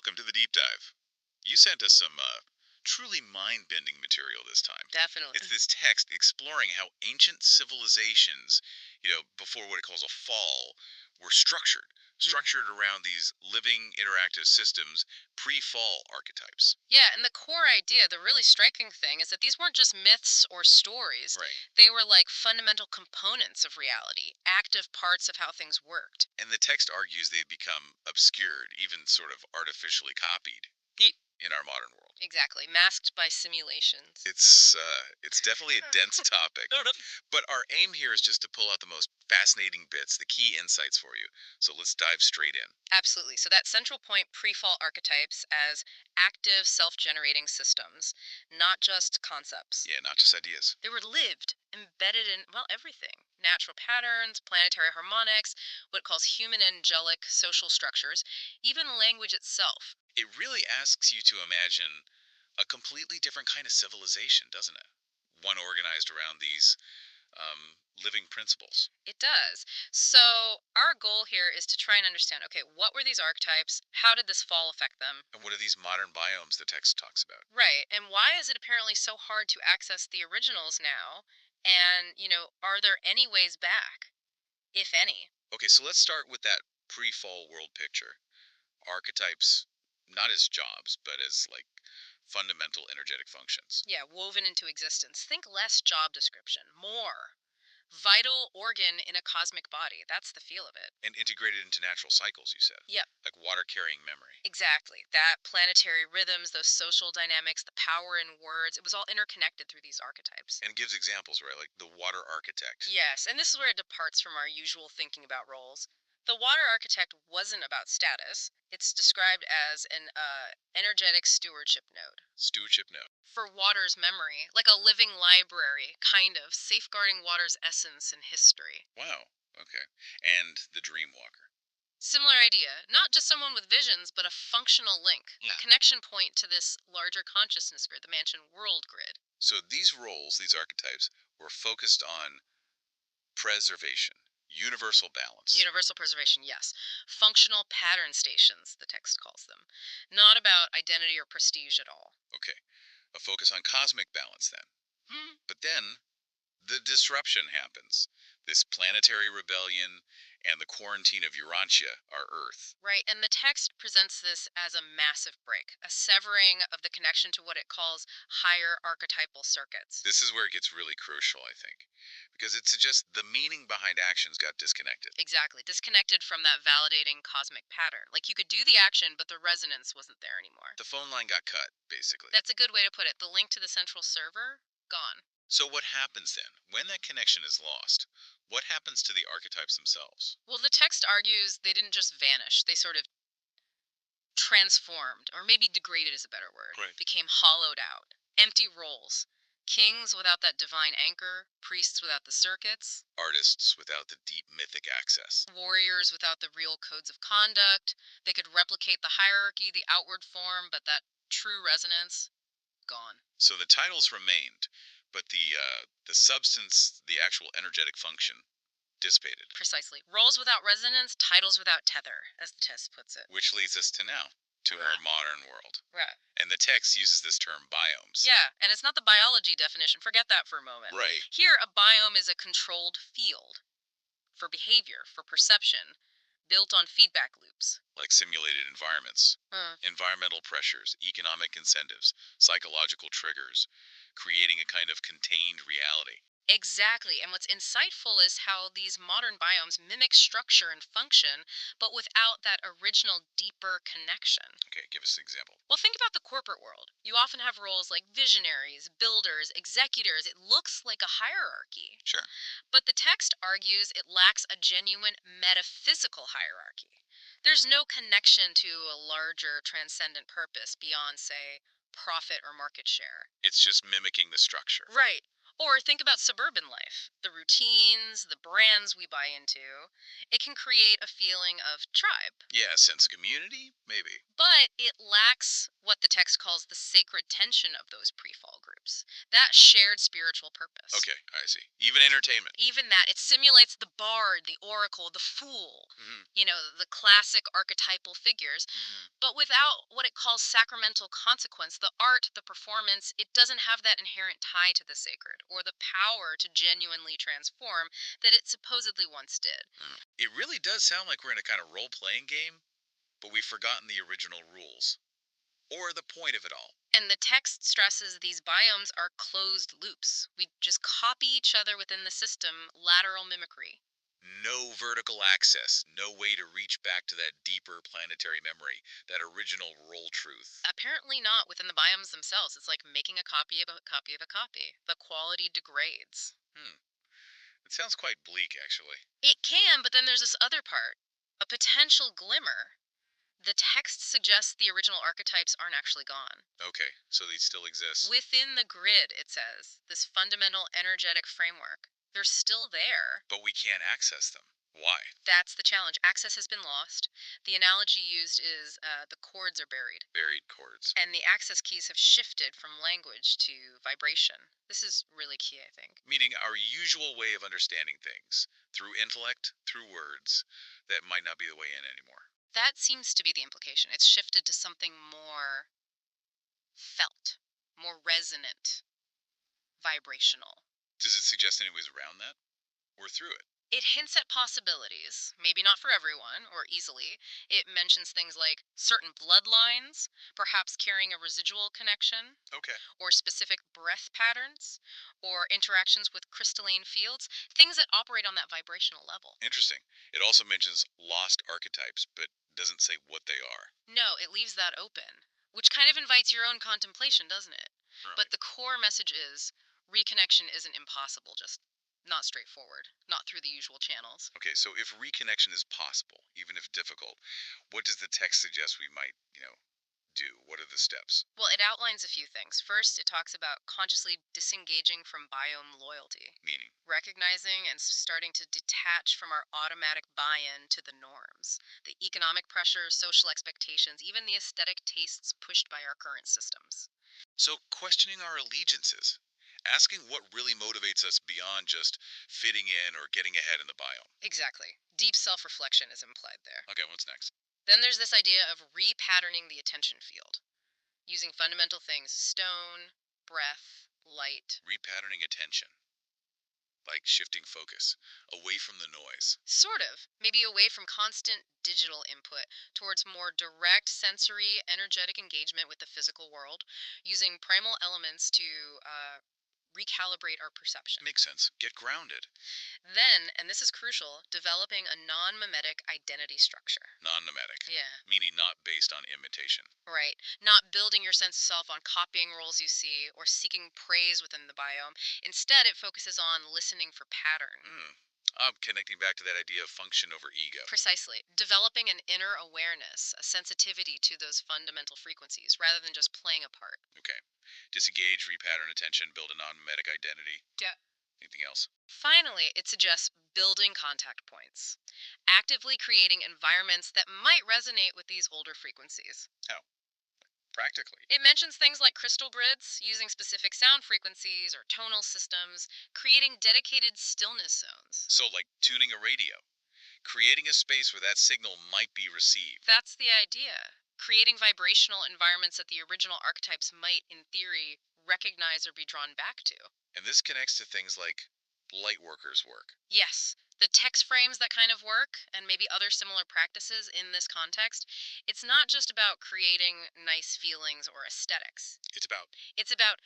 welcome to the deep dive. You sent us some truly mind-bending material this time. Definitely. It's this text exploring how ancient civilizations, before what it calls a fall, were structured around these living interactive systems, pre-fall archetypes. Yeah, and the core idea, the really striking thing, is that these weren't just myths or stories. Right. They were like fundamental components of reality, active parts of how things worked. And the text argues they've become obscured, even sort of artificially copied Ye- in our modern world. Exactly, masked by simulations. It's definitely a dense topic. No, no. But our aim here is just to pull out the most fascinating bits, the key insights for you. So let's dive straight in. Absolutely. So that central point, pre-fall archetypes as active self-generating systems, not just concepts. Yeah, not just ideas. They were lived, embedded in, well, everything. Natural patterns, planetary harmonics, what it calls human angelic social structures, even language itself. It really asks you to imagine a completely different kind of civilization, doesn't it? One organized around these living principles. It does. So our goal here is to try and understand, okay, what were these archetypes? How did this fall affect them? And what are these modern biomes the text talks about? Right. And why is it apparently so hard to access the originals now? And, are there any ways back, if any? Okay, so let's start with that pre-fall world picture. Archetypes, not as jobs, but as like fundamental energetic functions. Yeah, woven into existence. Think less job description, more vital organ in a cosmic body. That's the feel of it. And integrated into natural cycles, you said. Yep, Like water carrying memory. exactly. That planetary rhythms, those social dynamics, the power in words, it was all interconnected through these archetypes. And gives examples, right? Like the water architect. Yes, and this is where it departs from our usual thinking about roles. The water architect wasn't about status. It's described as an energetic stewardship node. Stewardship note. For water's memory, like a living library, kind of, safeguarding water's essence and history. Wow. Okay. And the dream walker. Similar idea, not just someone with visions, but a functional link, Yeah. a connection point to this larger consciousness grid, the mansion world grid. So these roles, these archetypes, were focused on preservation, universal balance. Universal preservation, yes. Functional pattern stations, the text calls them. Not about identity or prestige at all. Okay. A focus on cosmic balance then. Hmm. But then the disruption happens. This planetary rebellion and the quarantine of Urantia, our Earth. Right, and the text presents this as a massive break, a severing of the connection to what it calls higher archetypal circuits. This is where it gets really crucial, I think, because it suggests the meaning behind actions got disconnected. Exactly, disconnected from that validating cosmic pattern. Like you could do the action, but the resonance wasn't there anymore. The phone line got cut, basically. That's a good way to put it. The link to the central server, gone. So what happens then? When that connection is lost, what happens to the archetypes themselves? Well, the text argues they didn't just vanish, they sort of transformed, or maybe degraded is a better word, Right. became hollowed out. Empty roles. Kings without that divine anchor, priests without the circuits, Artists without the deep mythic access. warriors without the real codes of conduct. They could replicate the hierarchy, the outward form, but that true resonance, gone. So the titles remained, but the substance, the actual energetic function, dissipated. Precisely. Roles without resonance, titles without tether, as the text puts it. Which leads us to now, to our modern world. Right. And the text uses this term biomes. Yeah, and it's not the biology definition. Forget that for a moment. Right. Here, a biome is a controlled field for behavior, for perception, built on feedback loops. Like simulated environments, environmental pressures, economic incentives, psychological triggers, creating a kind of contained reality. Exactly, and what's insightful is how these modern biomes mimic structure and function, but without that original, deeper connection. Okay, give us an example. Well, think about the corporate world. You often have roles like visionaries, builders, executors. It looks like a hierarchy. Sure. But the text argues it lacks a genuine metaphysical hierarchy. There's no connection to a larger transcendent purpose beyond, say, profit or market share. It's just mimicking the structure. Right. Or think about suburban life. The routines, the brands we buy into. It can create a feeling of tribe. Yeah, a sense of community, maybe. But But it lacks what the text calls the sacred tension of those pre-fall groups, that shared spiritual purpose. Okay, I see. Even entertainment. Even that, it simulates the bard, the oracle, the fool, Hmm. the classic archetypal figures, Hmm. but without what it calls sacramental consequence. The art, the performance, it doesn't have that inherent tie to the sacred or the power to genuinely transform that it supposedly once did. It really does sound like we're in a kind of role playing game, but we've forgotten the original rules or the point of it all. And the text stresses these biomes are closed loops. We just copy each other within the system, lateral mimicry. No vertical access, no way to reach back to that deeper planetary memory, that original role truth. Apparently not within the biomes themselves. It's like making a copy of a copy of a copy. The quality degrades. Hmm. It sounds quite bleak, actually. It can, but then there's this other part, a potential glimmer. The text suggests the original archetypes aren't actually gone. Okay, so they still exist. Within the grid, it says, this fundamental energetic framework, they're still there. But we can't access them. Why? That's the challenge. Access has been lost. The analogy used is the chords are buried, Buried chords. and the access keys have shifted from language to vibration. This is really key, I think. Meaning our usual way of understanding things, through intellect, through words, that might not be the way in anymore. That seems to be the implication. It's shifted to something more felt, more resonant, vibrational. Does it suggest any ways around that? Or through it? It hints at possibilities, maybe not for everyone or easily. It mentions things like certain bloodlines, perhaps carrying a residual connection, Okay. or specific breath patterns, or interactions with crystalline fields, things that operate on that vibrational level. Interesting. It also mentions lost archetypes, but doesn't say what they are. No, it leaves that open, which kind of invites your own contemplation, doesn't it? Right. But the core message is reconnection isn't impossible, just not straightforward, not through the usual channels. Okay, so if reconnection is possible, even if difficult, what does the text suggest we might, do? What are the steps? Well, it outlines a few things. First, it talks about consciously disengaging from biome loyalty, Meaning, recognizing and starting to detach from our automatic buy in to the norms, the economic pressures, social expectations, even the aesthetic tastes pushed by our current systems. so questioning our allegiances, asking what really motivates us beyond just fitting in or getting ahead in the biome. Exactly. Deep self reflection is implied there. Okay, what's next? Then there's this idea of repatterning the attention field, using fundamental things stone, breath, light. Repatterning attention, like shifting focus away from the noise. Sort of. Maybe away from constant digital input towards more direct sensory, energetic engagement with the physical world, using primal elements to recalibrate our perception. Makes sense. Get grounded. Then, and this is crucial, developing a non mimetic identity structure. Non nomadic, Yeah. meaning not based on imitation. Right. Not building your sense of self on copying roles you see or seeking praise within the biome. Instead, it focuses on listening for pattern. Hmm. I'm connecting back to that idea of function over ego. Precisely. Developing an inner awareness, a sensitivity to those fundamental frequencies, rather than just playing a part. Okay. Disengage, repattern attention, build a non mimetic identity. Yeah. Anything else? Finally, it suggests building contact points, actively creating environments that might resonate with these older frequencies. How? Practically. It mentions things like crystal grids, using specific sound frequencies or tonal systems, creating dedicated stillness zones. So, like tuning a radio, creating a space where that signal might be received. That's the idea. Creating vibrational environments that the original archetypes might, in theory, recognize or be drawn back to. And this connects to things like light workers' work. Yes, the text frames that kind of work, and maybe other similar practices in this context, it's not just about creating nice feelings or aesthetics. It's about It's about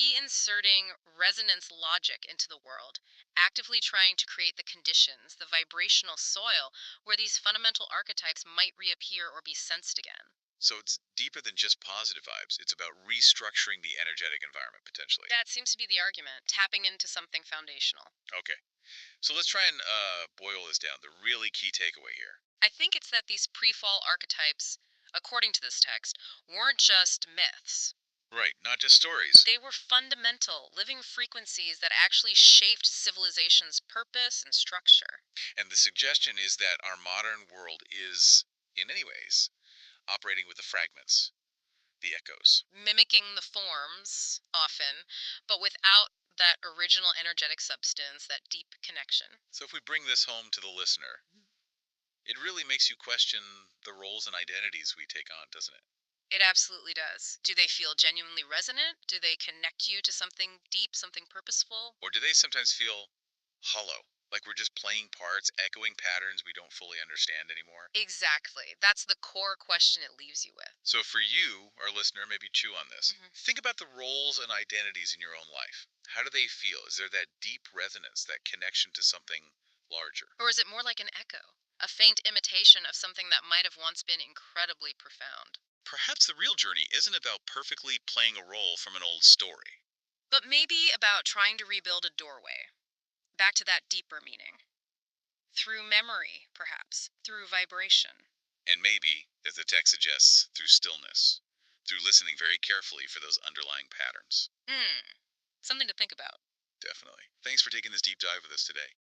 reinserting resonance logic into the world, actively trying to create the conditions, the vibrational soil, where these fundamental archetypes might reappear or be sensed again. so it's deeper than just positive vibes. It's about restructuring the energetic environment potentially. That seems to be the argument, tapping into something foundational. Okay. So let's try and boil this down. The really key takeaway here. I think it's that these pre-fall archetypes, according to this text, weren't just myths. Right, not just stories. They were fundamental, living frequencies that actually shaped civilization's purpose and structure. And the suggestion is that our modern world is, in many ways, operating with the fragments, the echoes. Mimicking the forms, often, but without that original energetic substance, that deep connection. So if we bring this home to the listener, it really makes you question the roles and identities we take on, doesn't it? It absolutely does. Do they feel genuinely resonant? Do they connect you to something deep, something purposeful? Or do they sometimes feel hollow, like we're just playing parts, echoing patterns we don't fully understand anymore? Exactly. That's the core question it leaves you with. So for you, our listener, maybe chew on this. Mhm. Think about the roles and identities in your own life. How do they feel? Is there that deep resonance, that connection to something larger? Or is it more like an echo? A faint imitation of something that might have once been incredibly profound. Perhaps the real journey isn't about perfectly playing a role from an old story. But maybe about trying to rebuild a doorway, back to that deeper meaning. Through memory, perhaps. Through vibration. And maybe, as the text suggests, through stillness, through listening very carefully for those underlying patterns. Hmm. Something to think about. Definitely. Thanks for taking this deep dive with us today.